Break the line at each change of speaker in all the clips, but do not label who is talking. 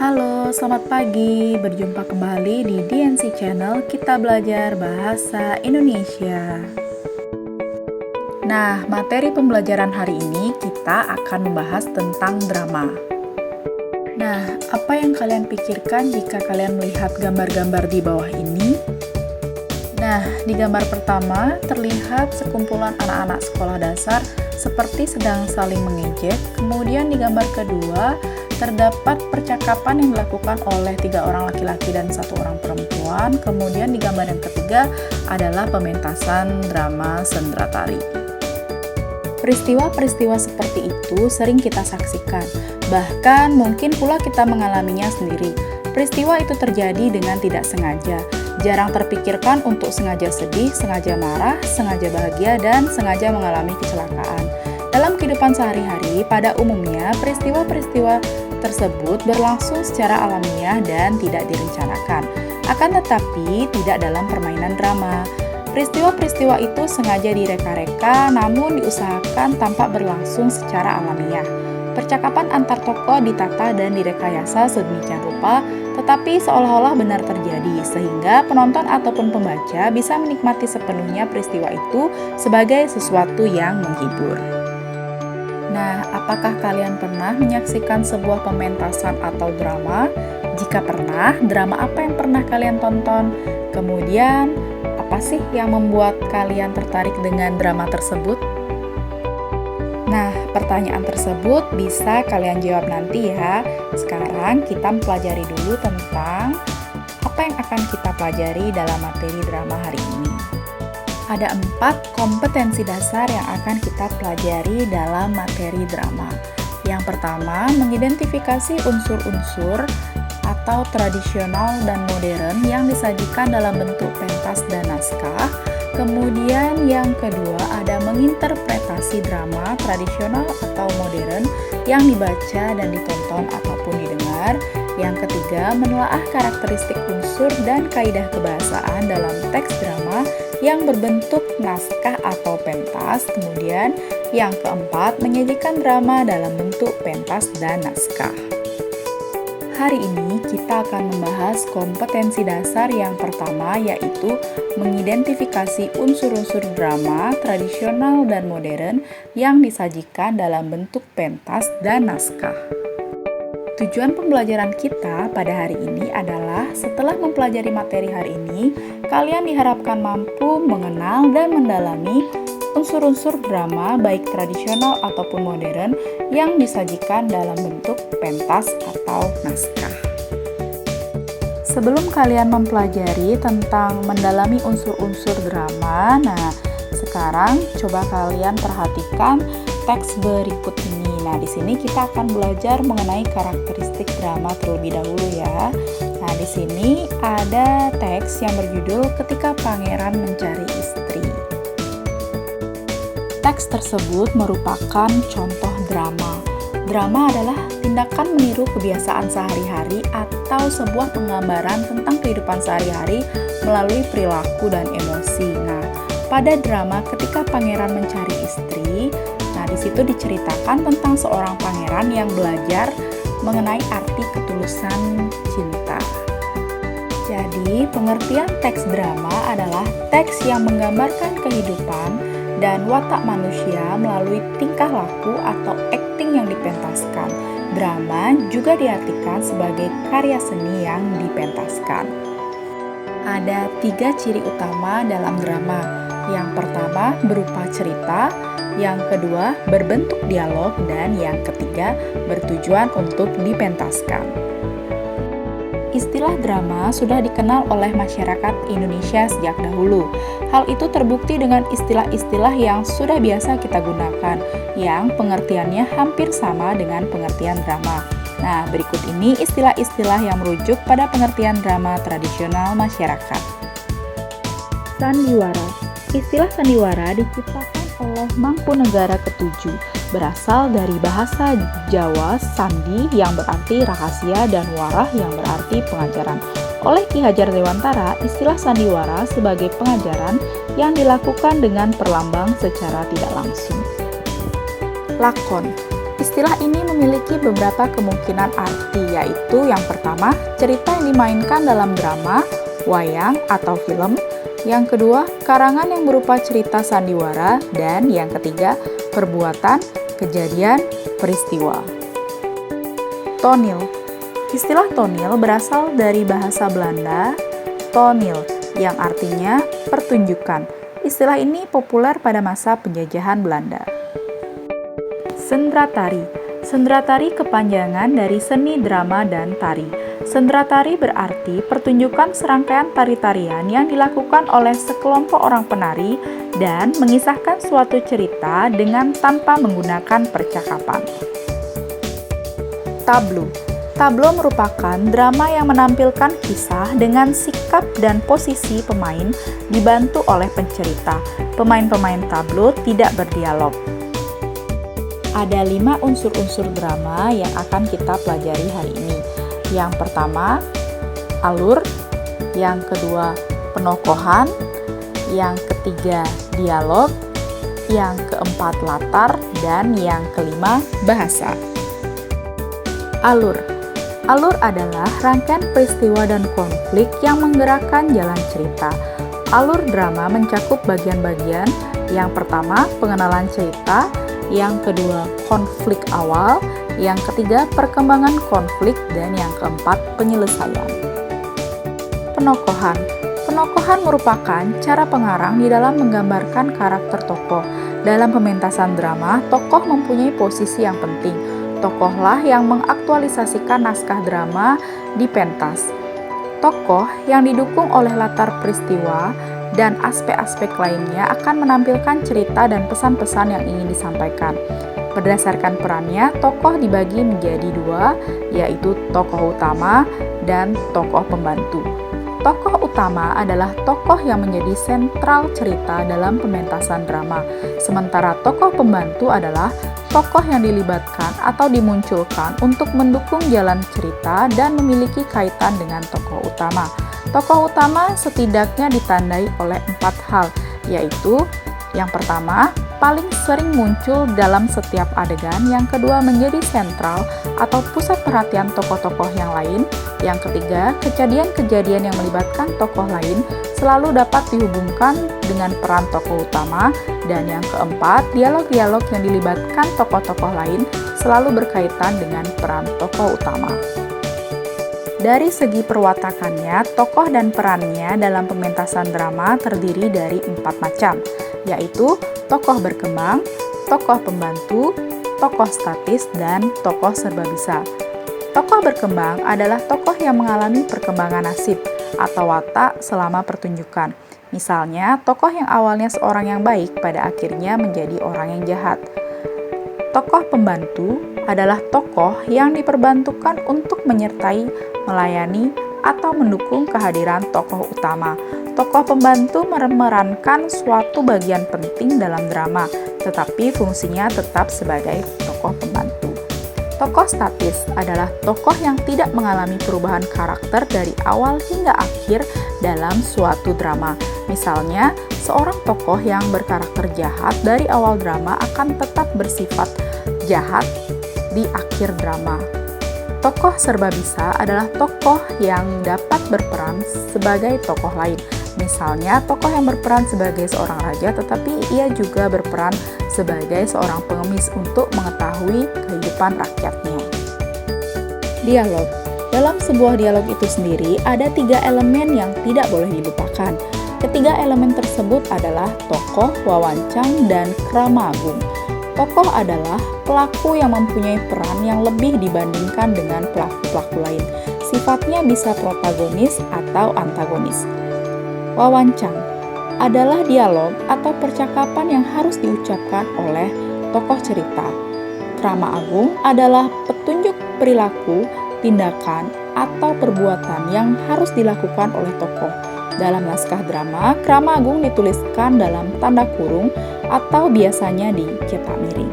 Halo, selamat pagi. Berjumpa kembali di DNC Channel Kita Belajar Bahasa Indonesia. Nah, materi pembelajaran hari ini kita akan membahas tentang drama. Nah, apa yang kalian pikirkan jika kalian melihat gambar-gambar di bawah ini? Nah, di gambar pertama terlihat sekumpulan anak-anak sekolah dasar seperti sedang saling mengejek. Kemudian di gambar kedua terdapat percakapan yang dilakukan oleh 3 orang laki-laki dan 1 orang perempuan. Kemudian di gambar yang ketiga adalah pementasan drama sendera tari. Peristiwa-peristiwa seperti itu sering kita saksikan, bahkan mungkin pula kita mengalaminya sendiri. Peristiwa itu terjadi dengan tidak sengaja, jarang terpikirkan untuk sengaja sedih, sengaja marah, sengaja bahagia, dan sengaja mengalami kecelakaan. Dalam kehidupan sehari-hari, pada umumnya peristiwa-peristiwa tersebut berlangsung secara alamiah dan tidak direncanakan. Akan tetapi, tidak dalam permainan drama. Peristiwa-peristiwa itu sengaja direka-reka, namun diusahakan tampak berlangsung secara alamiah. Percakapan antar tokoh ditata dan direkayasa sedemikian rupa, tetapi seolah-olah benar terjadi, sehingga penonton ataupun pembaca bisa menikmati sepenuhnya peristiwa itu sebagai sesuatu yang menghibur. Nah, apakah kalian pernah menyaksikan sebuah pementasan atau drama? Jika pernah, drama apa yang pernah kalian tonton? Kemudian, apa sih yang membuat kalian tertarik dengan drama tersebut? Nah, pertanyaan tersebut bisa kalian jawab nanti ya. Sekarang kita mempelajari dulu tentang apa yang akan kita pelajari dalam materi drama hari ini. Ada 4 kompetensi dasar yang akan kita pelajari dalam materi drama. Yang pertama, mengidentifikasi unsur-unsur atau tradisional dan modern yang disajikan dalam bentuk pentas dan naskah. Kemudian yang kedua ada menginterpretasi drama tradisional atau modern yang dibaca dan ditonton ataupun didengar. Yang ketiga, menelaah karakteristik unsur dan kaidah kebahasaan dalam teks drama yang berbentuk naskah atau pentas. Kemudian yang keempat, menyajikan drama dalam bentuk pentas dan naskah. Hari ini kita akan membahas kompetensi dasar yang pertama, yaitu mengidentifikasi unsur-unsur drama tradisional dan modern yang disajikan dalam bentuk pentas dan naskah. Tujuan pembelajaran kita pada hari ini adalah setelah mempelajari materi hari ini, kalian diharapkan mampu mengenal dan mendalami unsur-unsur drama baik tradisional ataupun modern yang disajikan dalam bentuk pentas atau naskah. Sebelum kalian mempelajari tentang mendalami unsur-unsur drama, nah sekarang coba kalian perhatikan teks berikut ini. Nah, di sini kita akan belajar mengenai karakteristik drama terlebih dahulu ya. Nah, di sini ada teks yang berjudul Ketika Pangeran Mencari Istri. Teks tersebut merupakan contoh drama. Drama adalah tindakan meniru kebiasaan sehari-hari atau sebuah penggambaran tentang kehidupan sehari-hari melalui perilaku dan emosi. Nah, pada drama Ketika Pangeran Mencari Istri, di situ diceritakan tentang seorang pangeran yang belajar mengenai arti ketulusan cinta. Jadi, pengertian teks drama adalah teks yang menggambarkan kehidupan dan watak manusia melalui tingkah laku atau akting yang dipentaskan. Drama juga diartikan sebagai karya seni yang dipentaskan. Ada 3 ciri utama dalam drama. Yang pertama berupa cerita, yang kedua berbentuk dialog, dan yang ketiga bertujuan untuk dipentaskan. Istilah drama sudah dikenal oleh masyarakat Indonesia sejak dahulu. Hal itu terbukti dengan istilah-istilah yang sudah biasa kita gunakan, yang pengertiannya hampir sama dengan pengertian drama. Nah, berikut ini istilah-istilah yang merujuk pada pengertian drama tradisional masyarakat. Sandiwara. Istilah sandiwara diciptakan oleh Mangkunegara ke-7, berasal dari bahasa Jawa sandi yang berarti rahasia dan warah yang berarti pengajaran. Oleh Ki Hajar Dewantara, istilah sandiwara sebagai pengajaran yang dilakukan dengan perlambang secara tidak langsung. Lakon. Istilah ini memiliki beberapa kemungkinan arti, yaitu yang pertama, cerita yang dimainkan dalam drama, wayang, atau film. Yang kedua, karangan yang berupa cerita sandiwara. Dan yang ketiga, perbuatan, kejadian, peristiwa. Toneel. Istilah toneel berasal dari bahasa Belanda, toneel, yang artinya pertunjukan. Istilah ini populer pada masa penjajahan Belanda. Sendratari. Sendratari kepanjangan dari seni drama dan tari. Sendratari berarti pertunjukan serangkaian tari-tarian yang dilakukan oleh sekelompok orang penari dan mengisahkan suatu cerita dengan tanpa menggunakan percakapan. Tableau. Tableau merupakan drama yang menampilkan kisah dengan sikap dan posisi pemain dibantu oleh pencerita. Pemain-pemain tableau tidak berdialog. Ada 5 unsur-unsur drama yang akan kita pelajari hari ini. Yang pertama, alur. Yang kedua, penokohan. Yang ketiga, dialog. Yang keempat, latar. Dan yang kelima, bahasa. Alur. Alur adalah rangkaian peristiwa dan konflik yang menggerakkan jalan cerita. Alur drama mencakup bagian-bagian. Yang pertama, pengenalan cerita. Yang kedua, konflik awal. Yang ketiga, perkembangan konflik. Dan yang keempat, penyelesaian. Penokohan. Penokohan merupakan cara pengarang di dalam menggambarkan karakter tokoh. Dalam pementasan drama, tokoh mempunyai posisi yang penting. Tokohlah yang mengaktualisasikan naskah drama di pentas. Tokoh yang didukung oleh latar peristiwa dan aspek-aspek lainnya akan menampilkan cerita dan pesan-pesan yang ingin disampaikan. Berdasarkan perannya, tokoh dibagi menjadi 2, yaitu tokoh utama dan tokoh pembantu. Tokoh utama adalah tokoh yang menjadi sentral cerita dalam pementasan drama, sementara tokoh pembantu adalah tokoh yang dilibatkan atau dimunculkan untuk mendukung jalan cerita dan memiliki kaitan dengan tokoh utama. Tokoh utama setidaknya ditandai oleh 4 hal, yaitu yang pertama, paling sering muncul dalam setiap adegan. Yang kedua, menjadi sentral atau pusat perhatian tokoh-tokoh yang lain. Yang ketiga, kejadian-kejadian yang melibatkan tokoh lain selalu dapat dihubungkan dengan peran tokoh utama. Dan yang keempat, dialog-dialog yang dilibatkan tokoh-tokoh lain selalu berkaitan dengan peran tokoh utama. Dari segi perwatakannya, tokoh dan perannya dalam pementasan drama terdiri dari 4 macam, yaitu tokoh berkembang, tokoh pembantu, tokoh statis, dan tokoh serbabisa. Tokoh berkembang adalah tokoh yang mengalami perkembangan nasib atau watak selama pertunjukan. Misalnya, tokoh yang awalnya seorang yang baik pada akhirnya menjadi orang yang jahat. Tokoh pembantu adalah tokoh yang diperbantukan untuk menyertai, melayani, atau mendukung kehadiran tokoh utama. Tokoh pembantu memerankan suatu bagian penting dalam drama, tetapi fungsinya tetap sebagai tokoh pembantu. Tokoh statis adalah tokoh yang tidak mengalami perubahan karakter dari awal hingga akhir dalam suatu drama. Misalnya, seorang tokoh yang berkarakter jahat dari awal drama akan tetap bersifat jahat di akhir drama. Tokoh serbabisa adalah tokoh yang dapat berperan sebagai tokoh lain. Misalnya, tokoh yang berperan sebagai seorang raja, tetapi ia juga berperan sebagai seorang pengemis untuk mengetahui kehidupan rakyatnya. Dialog. Dalam sebuah dialog itu sendiri, ada 3 elemen yang tidak boleh dilupakan. Ketiga elemen tersebut adalah tokoh, wawancang, dan krama agung. Tokoh adalah pelaku yang mempunyai peran yang lebih dibandingkan dengan pelaku-pelaku lain. Sifatnya bisa protagonis atau antagonis. Wawancang adalah dialog atau percakapan yang harus diucapkan oleh tokoh cerita. Krama agung adalah petunjuk perilaku, tindakan, atau perbuatan yang harus dilakukan oleh tokoh. Dalam naskah drama, krama agung dituliskan dalam tanda kurung atau biasanya dicetak miring.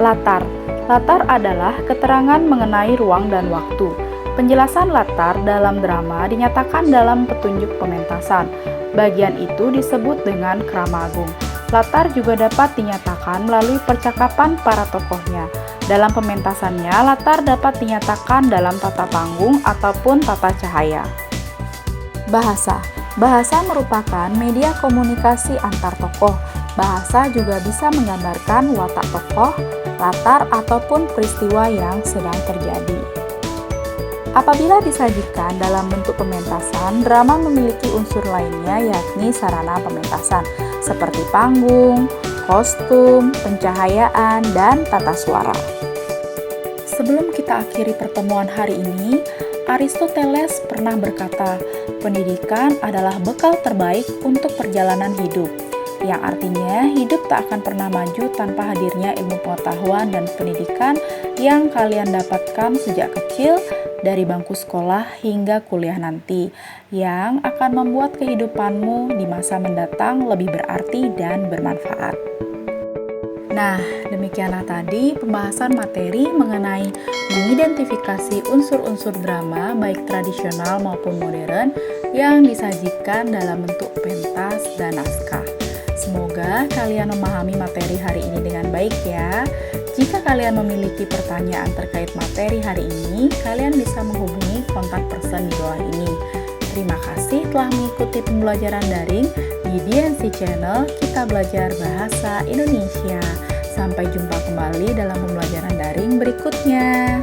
Latar. Latar adalah keterangan mengenai ruang dan waktu. Penjelasan latar dalam drama dinyatakan dalam petunjuk pementasan. Bagian itu disebut dengan krama agung. Latar juga dapat dinyatakan melalui percakapan para tokohnya. Dalam pementasannya, latar dapat dinyatakan dalam tata panggung ataupun tata cahaya. Bahasa. Bahasa merupakan media komunikasi antar tokoh. Bahasa juga bisa menggambarkan watak tokoh, latar, ataupun peristiwa yang sedang terjadi. Apabila disajikan dalam bentuk pementasan, drama memiliki unsur lainnya yakni sarana pementasan, seperti panggung, kostum, pencahayaan, dan tata suara. Sebelum kita akhiri pertemuan hari ini, Aristoteles pernah berkata, pendidikan adalah bekal terbaik untuk perjalanan hidup, yang artinya hidup tak akan pernah maju tanpa hadirnya ilmu pengetahuan dan pendidikan yang kalian dapatkan sejak kecil dari bangku sekolah hingga kuliah nanti, yang akan membuat kehidupanmu di masa mendatang lebih berarti dan bermanfaat. Nah, demikianlah tadi pembahasan materi mengenai mengidentifikasi unsur-unsur drama baik tradisional maupun modern yang disajikan dalam bentuk pentas dan naskah. Semoga kalian memahami materi hari ini dengan baik ya. Jika kalian memiliki pertanyaan terkait materi hari ini, kalian bisa menghubungi kontak person di bawah ini. Terima kasih telah mengikuti pembelajaran daring di DNC Channel Kita Belajar Bahasa Indonesia. Sampai jumpa kembali dalam pembelajaran daring berikutnya.